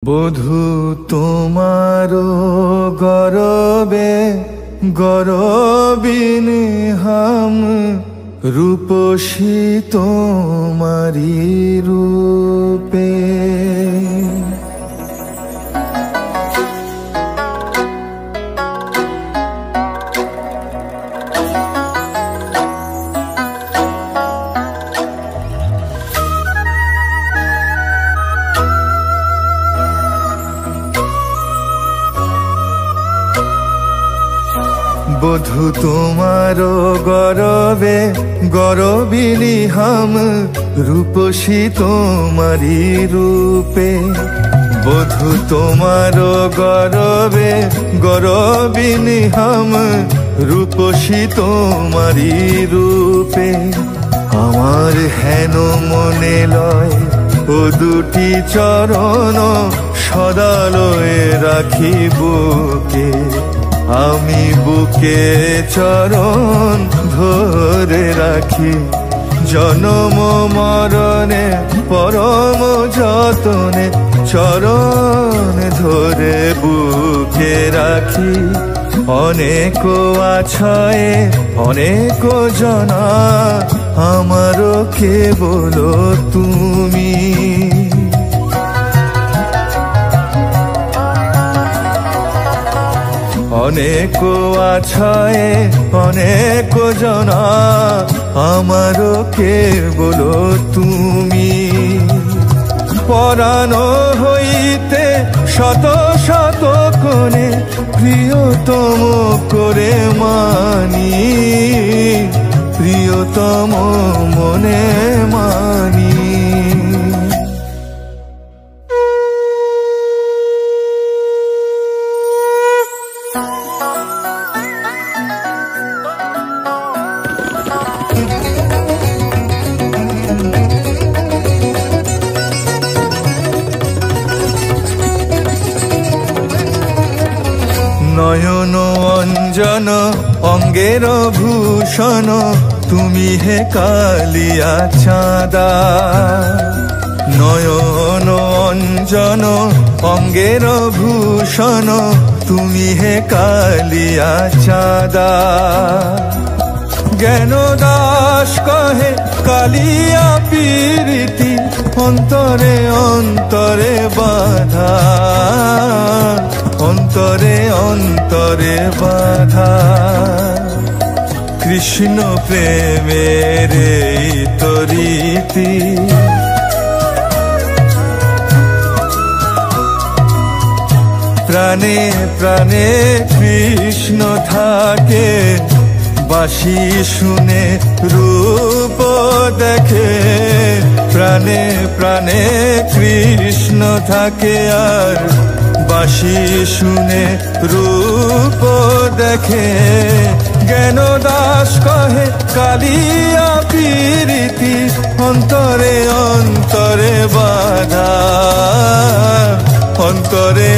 বধূ তোমারো গরবে গরবিনী হাম রূপসী তোমারি রূপে। বধূ তোমারো গরবে গরবিনী হাম রূপসী তোমারি রূপে। বধূ তোমারো গরবে গরবিনী হাম রূপসী তোমারি রূপে। আমার হেন মনে লয় ও দুটি চরণ সদালয়ে রাখি বুকে। আমি বুকে চরণ ধরে রাখি জনম মরণে পরম যতনে চরণ ধরে বুকে রাখি। অনেক আছয়ে অনেক জনা আমারও কেবল তুমি। অনেক আছয়ে অনেক জনা আমারও কেবল তুমি। পরাণ হইতে শত শত কোণে প্রিয়তম করে মানি। প্রিয়তম মনে মানি। নয়ন অঞ্জন অঙ্গের ভূষণ তুমি হে কালিয়া চাঁদা। নয়ন অঞ্জন অঙ্গের ভূষণ তুমি হে কালিয়া চাঁদা। জ্ঞান দাস কহে কালিয়া পীরিতি অন্তরে অন্তরে বাধা। অন্তরে অন্তরে বাধা। কৃষ্ণ প্রেমের তরীতি প্রাণে প্রাণে কৃষ্ণ থাকে। বাঁশি শুনে রূপ দেখে প্রাণে প্রাণে কৃষ্ণ থাকে। আর বাঁশি শুনে রূপ দেখে। জ্ঞান দাস কহে কালিয়া পীরিতি অন্তরে অন্তরে বাধা। অন্তরে